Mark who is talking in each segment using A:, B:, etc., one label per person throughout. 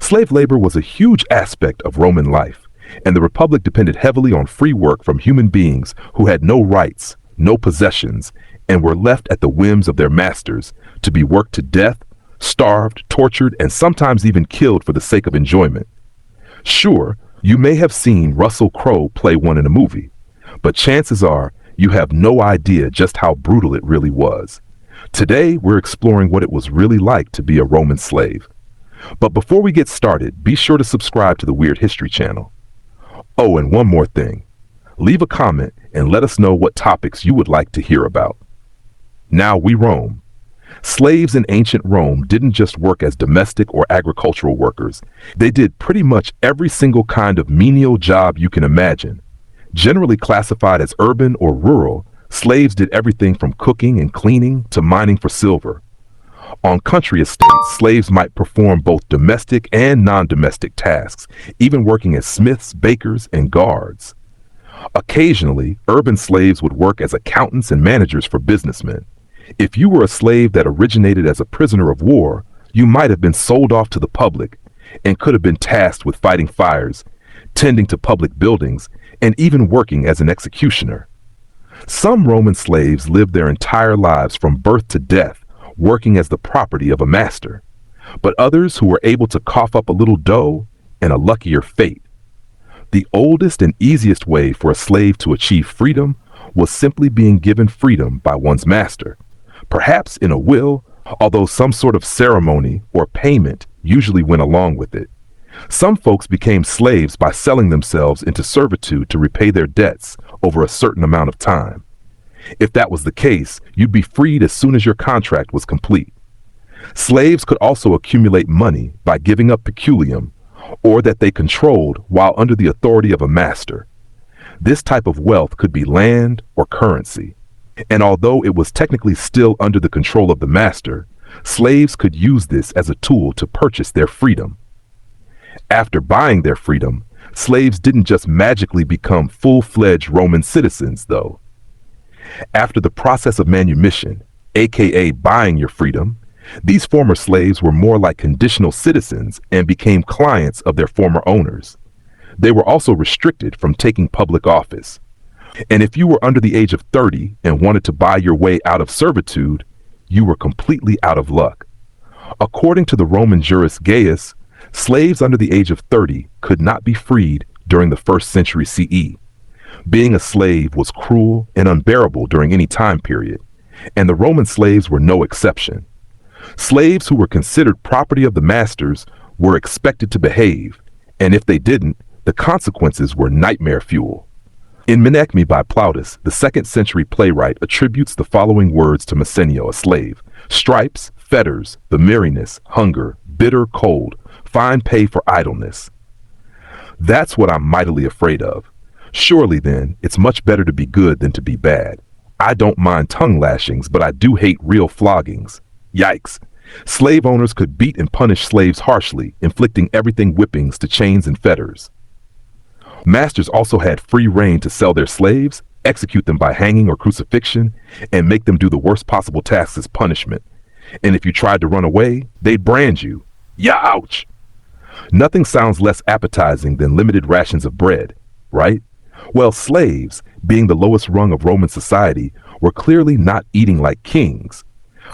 A: Slave labor was a huge aspect of Roman life, and the Republic depended heavily on free work from human beings who had no rights, no possessions, and were left at the whims of their masters to be worked to death, starved, tortured, and sometimes even killed for the sake of enjoyment. Sure, you may have seen Russell Crowe play one in a movie, but chances are you have no idea just how brutal it really was. Today, we're exploring what it was really like to be a Roman slave. But before we get started, be sure to subscribe to the Weird History channel. Oh, and one more thing. Leave a comment and let us know what topics you would like to hear about. Now we roam. Slaves in ancient Rome didn't just work as domestic or agricultural workers. They did pretty much every single kind of menial job you can imagine. Generally classified as urban or rural, slaves did everything from cooking and cleaning to mining for silver. On country estates, slaves might perform both domestic and non-domestic tasks, even working as smiths, bakers, and guards. Occasionally, urban slaves would work as accountants and managers for businessmen. If you were a slave that originated as a prisoner of war, you might have been sold off to the public and could have been tasked with fighting fires, tending to public buildings, and even working as an executioner. Some Roman slaves lived their entire lives from birth to death, working as the property of a master, but others who were able to cough up a little dough and a luckier fate. The oldest and easiest way for a slave to achieve freedom was simply being given freedom by one's master, perhaps in a will, although some sort of ceremony or payment usually went along with it. Some folks became slaves by selling themselves into servitude to repay their debts over a certain amount of time. If that was the case, you'd be freed as soon as your contract was complete. Slaves could also accumulate money by giving up peculium, or that they controlled while under the authority of a master. This type of wealth could be land or currency, and although it was technically still under the control of the master, slaves could use this as a tool to purchase their freedom. After buying their freedom, slaves didn't just magically become full-fledged Roman citizens, though. After the process of manumission, aka buying your freedom, these former slaves were more like conditional citizens and became clients of their former owners. They were also restricted from taking public office. And if you were under the age of 30 and wanted to buy your way out of servitude, you were completely out of luck. According to the Roman jurist Gaius, slaves under the age of 30 could not be freed during the 1st century CE. Being a slave was cruel and unbearable during any time period, and the Roman slaves were no exception. Slaves who were considered property of the masters were expected to behave, and if they didn't, the consequences were nightmare fuel. In Menechmi by Plautus, the 2nd century playwright attributes the following words to Messenio, a slave: stripes, fetters, the merriness, hunger, bitter cold, fine pay for idleness. That's what I'm mightily afraid of. Surely then, it's much better to be good than to be bad. I don't mind tongue lashings, but I do hate real floggings. Yikes. Slave owners could beat and punish slaves harshly, inflicting everything whippings to chains and fetters. Masters also had free rein to sell their slaves, execute them by hanging or crucifixion, and make them do the worst possible tasks as punishment. And if you tried to run away, they'd brand you. Ouch! Nothing sounds less appetizing than limited rations of bread, right? Well, slaves, being the lowest rung of Roman society, were clearly not eating like kings.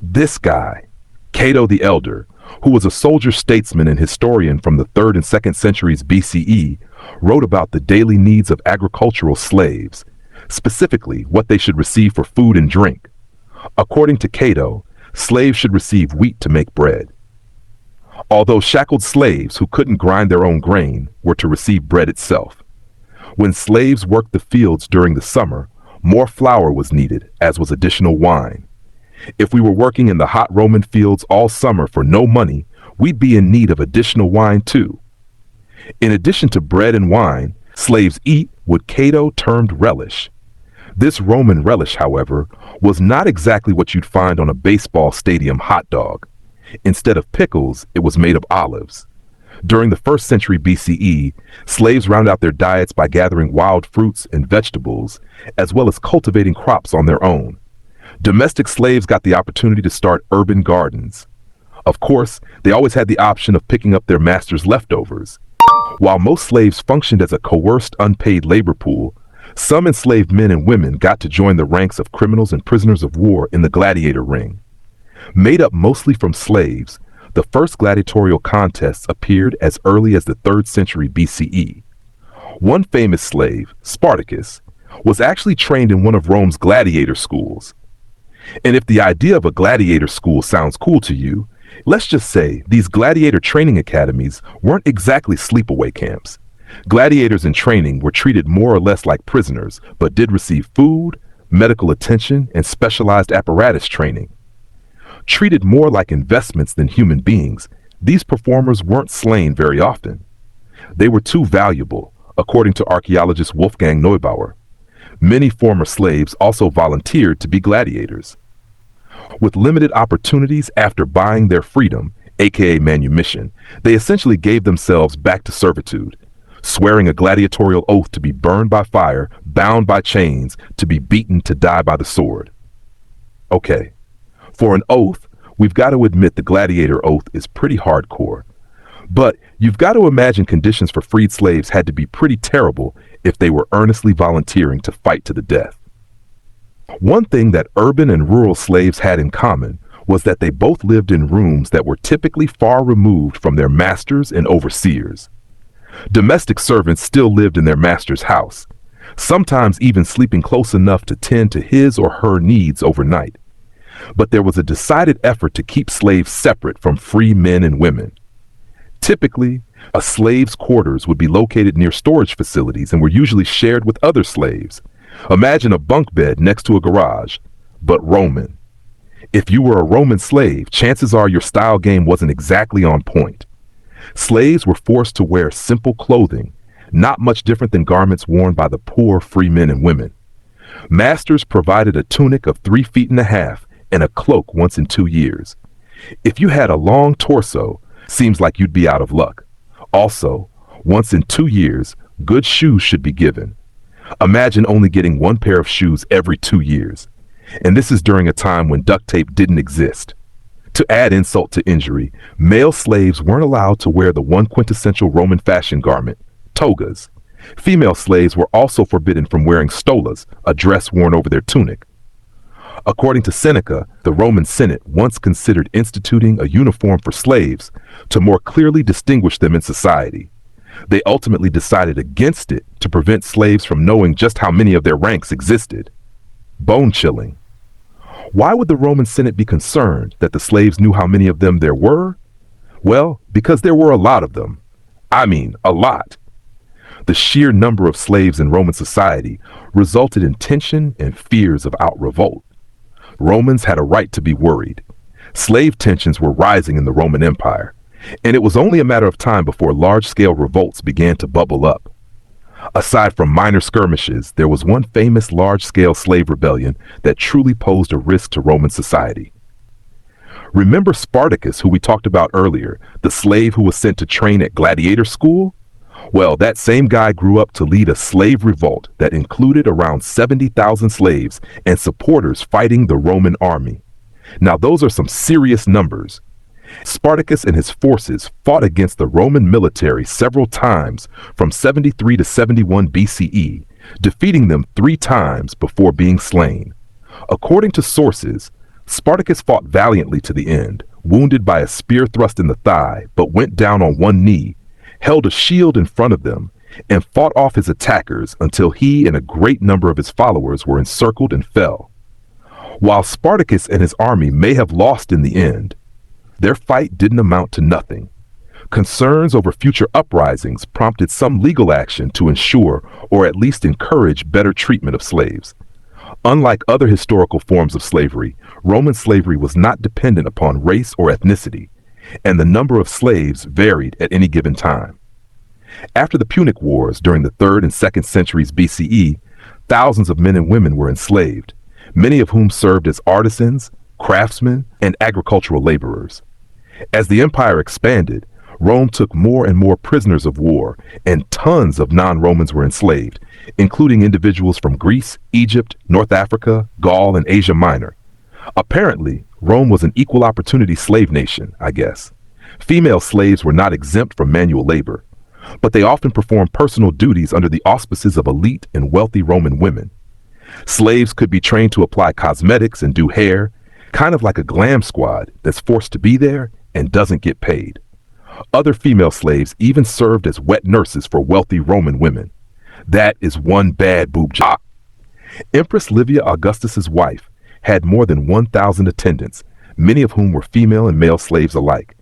A: This guy, Cato the Elder, who was a soldier statesman and historian from the 3rd and 2nd centuries BCE, wrote about the daily needs of agricultural slaves, specifically what they should receive for food and drink. According to Cato, slaves should receive wheat to make bread. Although shackled slaves who couldn't grind their own grain were to receive bread itself. When slaves worked the fields during the summer, more flour was needed, as was additional wine. If we were working in the hot Roman fields all summer for no money, we'd be in need of additional wine too. In addition to bread and wine, slaves eat what Cato termed relish. This Roman relish, however, was not exactly what you'd find on a baseball stadium hot dog. Instead of pickles, it was made of olives. During the 1st century BCE, slaves round out their diets by gathering wild fruits and vegetables, as well as cultivating crops on their own. Domestic slaves got the opportunity to start urban gardens. Of course, they always had the option of picking up their master's leftovers. While most slaves functioned as a coerced, unpaid labor pool, some enslaved men and women got to join the ranks of criminals and prisoners of war in the gladiator ring. Made up mostly from slaves, the first gladiatorial contests appeared as early as the 3rd century BCE. One famous slave, Spartacus, was actually trained in one of Rome's gladiator schools. And if the idea of a gladiator school sounds cool to you, let's just say these gladiator training academies weren't exactly sleepaway camps. Gladiators in training were treated more or less like prisoners, but did receive food, medical attention, and specialized apparatus training. Treated more like investments than human beings, these performers weren't slain very often. They were too valuable, according to archaeologist Wolfgang Neubauer. Many former slaves also volunteered to be gladiators. With limited opportunities after buying their freedom, aka manumission, they essentially gave themselves back to servitude, swearing a gladiatorial oath to be burned by fire, bound by chains, to be beaten, to die by the sword. Okay, for an oath, we've got to admit the gladiator oath is pretty hardcore. But you've got to imagine conditions for freed slaves had to be pretty terrible if they were earnestly volunteering to fight to the death. One thing that urban and rural slaves had in common was that they both lived in rooms that were typically far removed from their masters and overseers. Domestic servants still lived in their master's house, sometimes even sleeping close enough to tend to his or her needs overnight. But there was a decided effort to keep slaves separate from free men and women. Typically, a slave's quarters would be located near storage facilities and were usually shared with other slaves. Imagine a bunk bed next to a garage, but Roman. If you were a Roman slave, chances are your style game wasn't exactly on point. Slaves were forced to wear simple clothing, not much different than garments worn by the poor free men and women. Masters provided a tunic of 3 feet and a half and a cloak once in 2 years. If you had a long torso, seems like you'd be out of luck. Also, once in 2 years, good shoes should be given. Imagine only getting 1 pair of shoes every 2 years. And this is during a time when duct tape didn't exist. To add insult to injury, male slaves weren't allowed to wear the one quintessential Roman fashion garment, togas. Female slaves were also forbidden from wearing stolas, a dress worn over their tunic. According to Seneca, the Roman Senate once considered instituting a uniform for slaves to more clearly distinguish them in society. They ultimately decided against it to prevent slaves from knowing just how many of their ranks existed. Bone-chilling. Why would the Roman Senate be concerned that the slaves knew how many of them there were? Well, because there were a lot of them. I mean, a lot. The sheer number of slaves in Roman society resulted in tension and fears of out-revolt. Romans had a right to be worried. Slave tensions were rising in the Roman Empire, and it was only a matter of time before large-scale revolts began to bubble up. Aside from minor skirmishes, there was one famous large-scale slave rebellion that truly posed a risk to Roman society. Remember Spartacus, who we talked about earlier, the slave who was sent to train at gladiator school? Well, that same guy grew up to lead a slave revolt that included around 70,000 slaves and supporters fighting the Roman army. Now, those are some serious numbers. Spartacus and his forces fought against the Roman military several times from 73 to 71 BCE, defeating them 3 times before being slain. According to sources, Spartacus fought valiantly to the end, wounded by a spear thrust in the thigh, but went down on one knee, held a shield in front of them, and fought off his attackers until he and a great number of his followers were encircled and fell. While Spartacus and his army may have lost in the end, their fight didn't amount to nothing. Concerns over future uprisings prompted some legal action to ensure or at least encourage better treatment of slaves. Unlike other historical forms of slavery, Roman slavery was not dependent upon race or ethnicity, and the number of slaves varied at any given time. After the Punic Wars during the 3rd and 2nd centuries BCE, thousands of men and women were enslaved, many of whom served as artisans, craftsmen, and agricultural laborers. As the empire expanded, Rome took more and more prisoners of war, and tons of non-Romans were enslaved, including individuals from Greece, Egypt, North Africa, Gaul, and Asia Minor. Apparently, Rome was an equal opportunity slave nation, I guess. Female slaves were not exempt from manual labor, but they often performed personal duties under the auspices of elite and wealthy Roman women. Slaves could be trained to apply cosmetics and do hair, kind of like a glam squad that's forced to be there and doesn't get paid. Other female slaves even served as wet nurses for wealthy Roman women. That is one bad boob job. Empress Livia Augustus's wife had more than 1,000 attendants, many of whom were female and male slaves alike.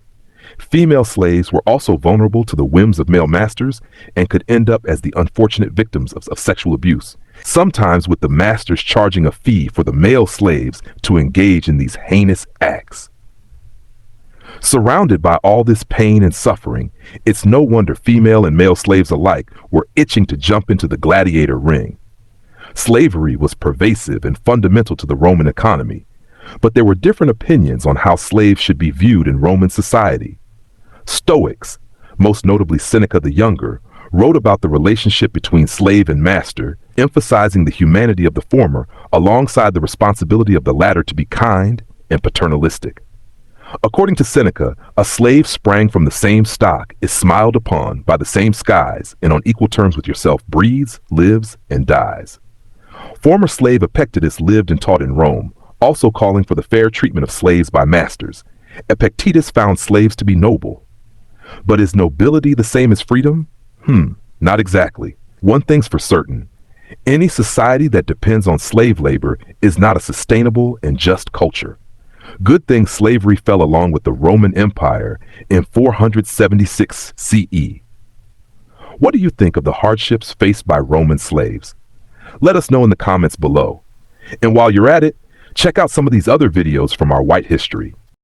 A: Female slaves were also vulnerable to the whims of male masters and could end up as the unfortunate victims of sexual abuse, sometimes with the masters charging a fee for the male slaves to engage in these heinous acts. Surrounded by all this pain and suffering, it's no wonder female and male slaves alike were itching to jump into the gladiator ring. Slavery was pervasive and fundamental to the Roman economy, but there were different opinions on how slaves should be viewed in Roman society. Stoics, most notably Seneca the Younger, wrote about the relationship between slave and master, emphasizing the humanity of the former alongside the responsibility of the latter to be kind and paternalistic. According to Seneca, a slave sprang from the same stock is smiled upon by the same skies and on equal terms with yourself breathes, lives, and dies. Former slave Epictetus lived and taught in Rome, also calling for the fair treatment of slaves by masters. Epictetus found slaves to be noble. But is nobility the same as freedom? Not exactly. One thing's for certain. Any society that depends on slave labor is not a sustainable and just culture. Good thing slavery fell along with the Roman Empire in 476 CE. What do you think of the hardships faced by Roman slaves? Let us know in the comments below. And while you're at it, check out some of these other videos from our white history.